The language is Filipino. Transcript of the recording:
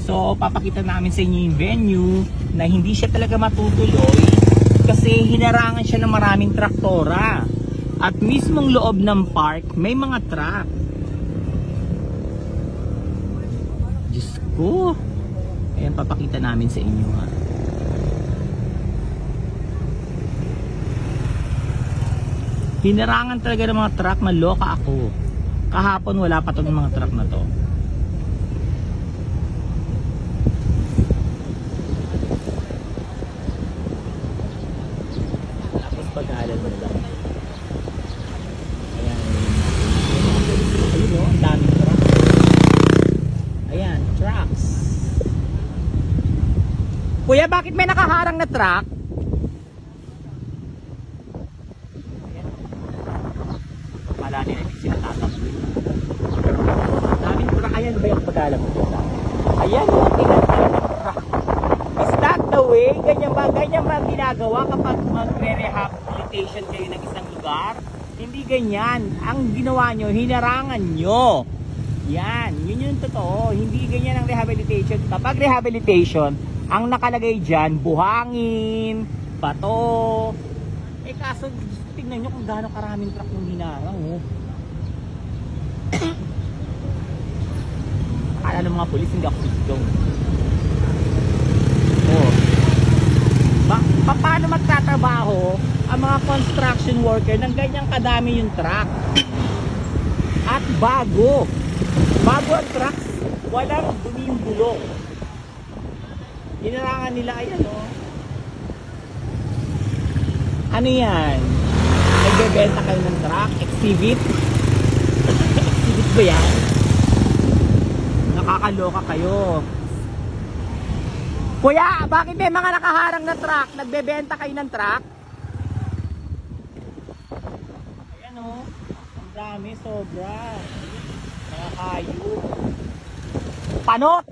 So papakita namin sa inyo yung venue na hindi siya talaga matutuloy kasi hinarangan siya ng maraming traktora. At mismong loob ng park may mga truck. Diyos ko. Ayan, papakita namin sa inyo ha. Hinarangan talaga ng mga truck, maloka ako. Kahapon wala pa itong mga truck na to. Tapos pag-aaral mo lang. Ayan. Ayun o, ang daming truck. Ayan, trucks. Kuya, bakit may nakaharang na truck? Wala nila hindi sila tatakbo. Daming truck. Ayan ba yung pag-alam mo? Ayan o, tinatawag ng truck. Is that the way? Ganyan ba ang ginagawa kapag magre-rehabilitation kayo ng isang lugar? Hindi ganyan. Ang ginawa nyo, hinarangan nyo. Yan, yun yung totoo. Hindi ganyan ang rehabilitation. Kapag rehabilitation, ang nakalagay dyan, buhangin, bato. Eh kaso, tignan nyo kung gaano karaming truck yung hinarang. Oh. Akala ng mga polis, hindi ako sigaw. Oh. Paano magtatrabaho ang mga construction worker ng ganyang kadami yung truck? At bago ang trucks, walang duming bulong. Hinarangan nila, ayan o. Ano yan? Nagbebenta kayo ng truck? Exhibit? Exhibit ba yan? Nakakaloka kayo. Kuya, bakit may mga nakaharang na truck? Nagbebenta kayo ng truck? Ayan o. Ang dami, sobra. Nakakayo. Panot!